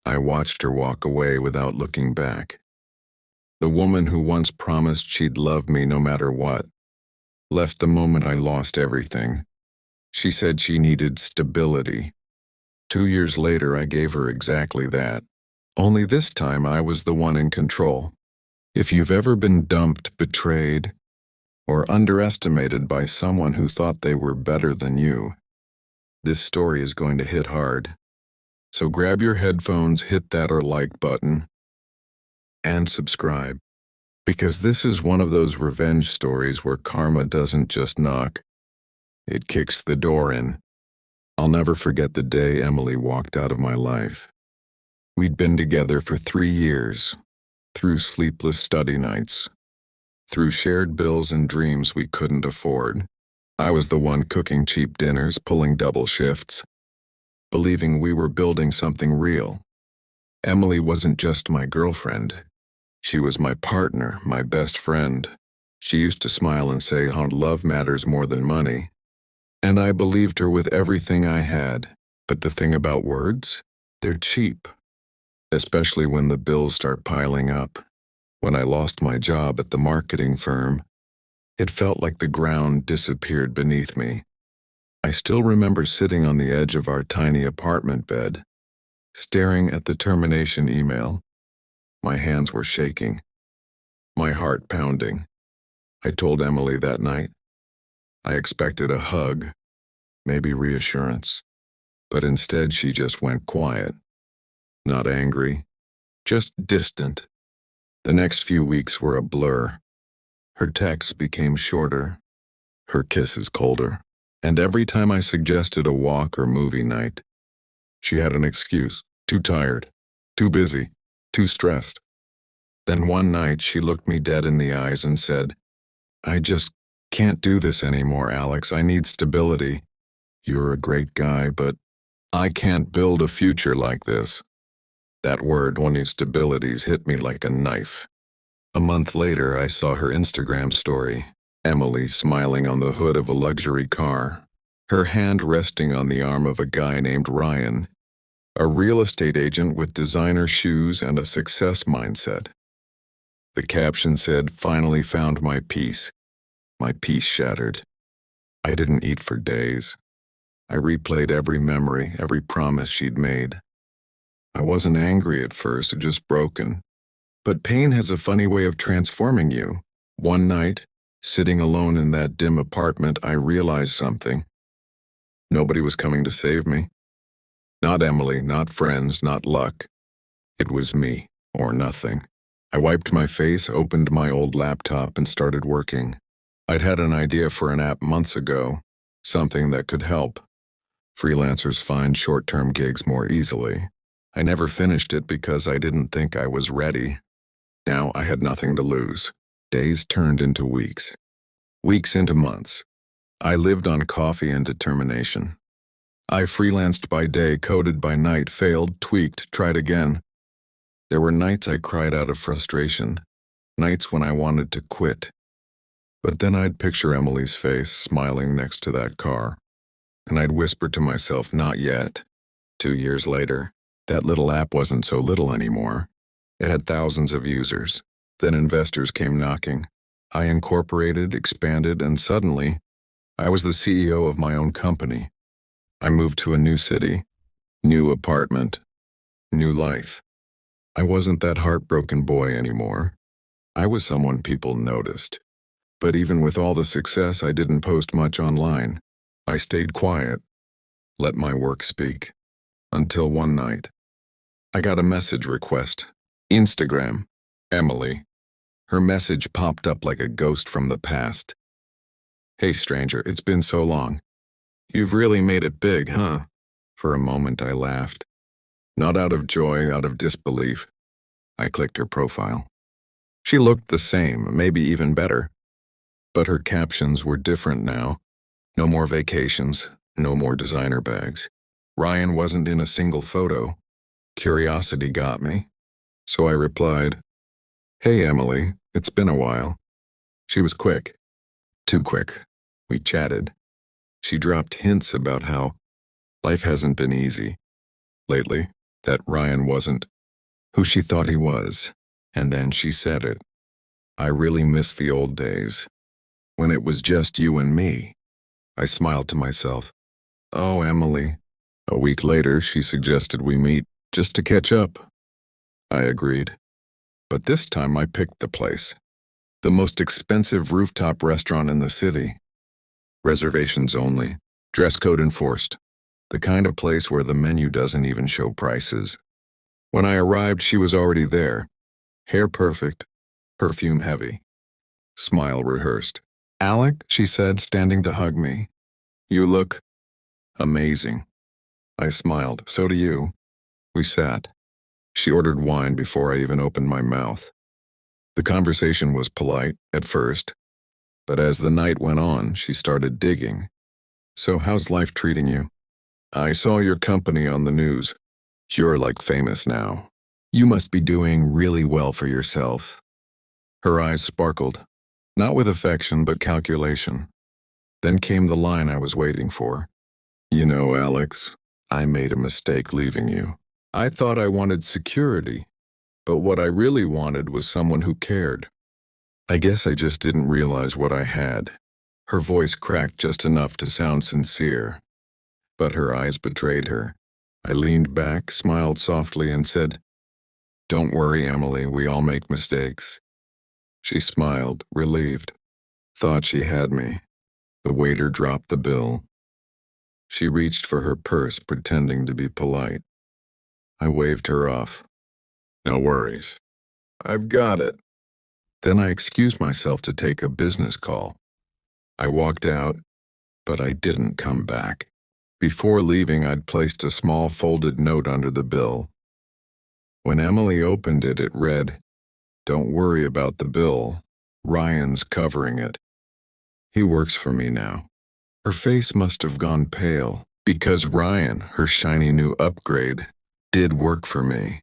I watched her walk away without looking back. The woman who once promised she'd love me no matter what, left the moment I lost everything. She said she needed stability. 2 years later, I gave her exactly that. Only this time I was the one in control. If you've ever been dumped, betrayed, or underestimated by someone who thought they were better than you, this story is going to hit hard. So grab your headphones, hit that or like button, and subscribe. Because this is one of those revenge stories where karma doesn't just knock, it kicks the door in. I'll never forget the day Emily walked out of my life. We'd been together for 3 years, through sleepless study nights, through shared bills and dreams we couldn't afford. I was the one cooking cheap dinners, pulling double shifts, believing we were building something real. Emily wasn't just my girlfriend. She was my partner, my best friend. She used to smile and say how love matters more than money. And I believed her with everything I had. But the thing about words? They're cheap. Especially when the bills start piling up. When I lost my job at the marketing firm, it felt like the ground disappeared beneath me. I still remember sitting on the edge of our tiny apartment bed, staring at the termination email. My hands were shaking, my heart pounding. I told Emily that night. I expected a hug, maybe reassurance, but instead she just went quiet. Not angry, just distant. The next few weeks were a blur. Her texts became shorter, her kisses colder. And every time I suggested a walk or movie night, she had an excuse. Too tired, too busy, too stressed. Then one night she looked me dead in the eyes and said, "I just can't do this anymore, Alex. I need stability. You're a great guy, but I can't build a future like this." That word, "one of stabilities," hit me like a knife. A month later, I saw her Instagram story. Emily smiling on the hood of a luxury car, her hand resting on the arm of a guy named Ryan, a real estate agent with designer shoes and a success mindset. The caption said, "Finally found my peace." My peace shattered. I didn't eat for days. I replayed every memory, every promise she'd made. I wasn't angry at first, just broken. But pain has a funny way of transforming you. One night, sitting alone in that dim apartment, I realized something. Nobody was coming to save me. Not Emily, not friends, not luck. It was me, or nothing. I wiped my face, opened my old laptop, and started working. I'd had an idea for an app months ago, something that could help. Freelancers find short-term gigs more easily. I never finished it because I didn't think I was ready. Now I had nothing to lose. Days turned into weeks. Weeks into months. I lived on coffee and determination. I freelanced by day, coded by night, failed, tweaked, tried again. There were nights I cried out of frustration, nights when I wanted to quit. But then I'd picture Emily's face smiling next to that car, and I'd whisper to myself, "Not yet." 2 years later, that little app wasn't so little anymore. It had thousands of users. Then investors came knocking. I incorporated, expanded, and suddenly, I was the CEO of my own company. I moved to a new city, new apartment, new life. I wasn't that heartbroken boy anymore. I was someone people noticed. But even with all the success, I didn't post much online. I stayed quiet, let my work speak. Until one night, I got a message request. Instagram, Emily. Her message popped up like a ghost from the past. "Hey stranger, it's been so long. You've really made it big, huh?" For a moment I laughed. Not out of joy, out of disbelief. I clicked her profile. She looked the same, maybe even better. But her captions were different now. No more vacations, no more designer bags. Ryan wasn't in a single photo. Curiosity got me. So I replied, "Hey Emily, it's been a while." She was quick. Too quick. We chatted. She dropped hints about how life hasn't been easy lately. that Ryan wasn't who she thought he was. And then she said it. I really miss the old days, when it was just you and me. I smiled to myself. Oh, Emily. A week later, she suggested we meet, just to catch up. I agreed. But this time I picked the place. The most expensive rooftop restaurant in the city. Reservations only. Dress code enforced. The kind of place where the menu doesn't even show prices. When I arrived, she was already there. Hair perfect, perfume heavy. Smile rehearsed. Alec, she said, standing to hug me. You look amazing. I smiled. So do you. We sat. She ordered wine before I even opened my mouth. The conversation was polite at first, but as the night went on, she started digging. So how's life treating you? I saw your company on the news. You're like famous now. You must be doing really well for yourself. Her eyes sparkled, not with affection but calculation. Then came the line I was waiting for. You know, Alex, I made a mistake leaving you. I thought I wanted security, but what I really wanted was someone who cared. I guess I just didn't realize what I had. Her voice cracked just enough to sound sincere, but her eyes betrayed her. I leaned back, smiled softly, and said, Don't worry, Emily, we all make mistakes. She smiled, relieved. Thought she had me. The waiter dropped the bill. She reached for her purse, pretending to be polite. I waved her off. No worries. I've got it. Then I excused myself to take a business call. I walked out, but I didn't come back. Before leaving, I'd placed a small folded note under the bill. When Emily opened it, it read, Don't worry about the bill. Ryan's covering it. He works for me now. Her face must have gone pale, because Ryan, her shiny new upgrade, did work for me.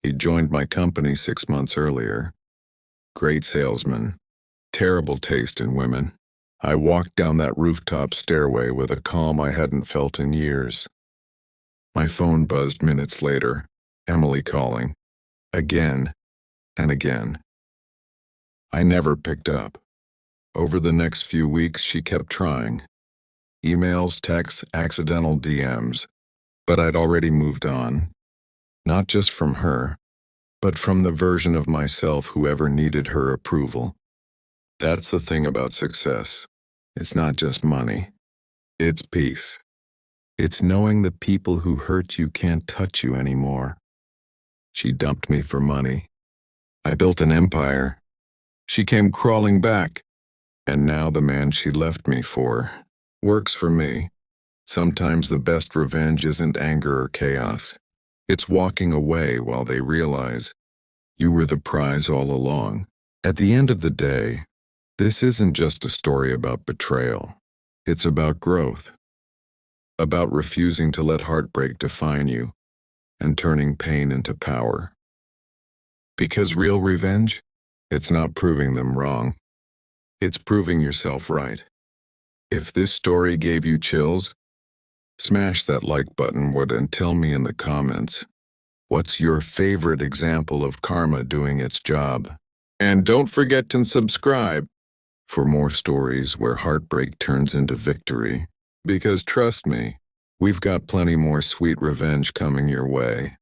He joined my company 6 months earlier. Great salesman. Terrible taste in women. I walked down that rooftop stairway with a calm I hadn't felt in years. My phone buzzed minutes later. Emily calling. Again and again. I never picked up. Over the next few weeks, she kept trying. Emails, texts, accidental DMs. But I'd already moved on. Not just from her, but from the version of myself who ever needed her approval. That's the thing about success. It's not just money. It's peace. It's knowing the people who hurt you can't touch you anymore. She dumped me for money. I built an empire. She came crawling back. And now the man she left me for works for me. Sometimes the best revenge isn't anger or chaos. It's walking away while they realize you were the prize all along. At the end of the day, this isn't just a story about betrayal. It's about growth. About refusing to let heartbreak define you and turning pain into power. Because real revenge, it's not proving them wrong. It's proving yourself right. If this story gave you chills, smash that like button and tell me in the comments, what's your favorite example of karma doing its job? And don't forget to subscribe for more stories where heartbreak turns into victory. Because trust me, we've got plenty more sweet revenge coming your way.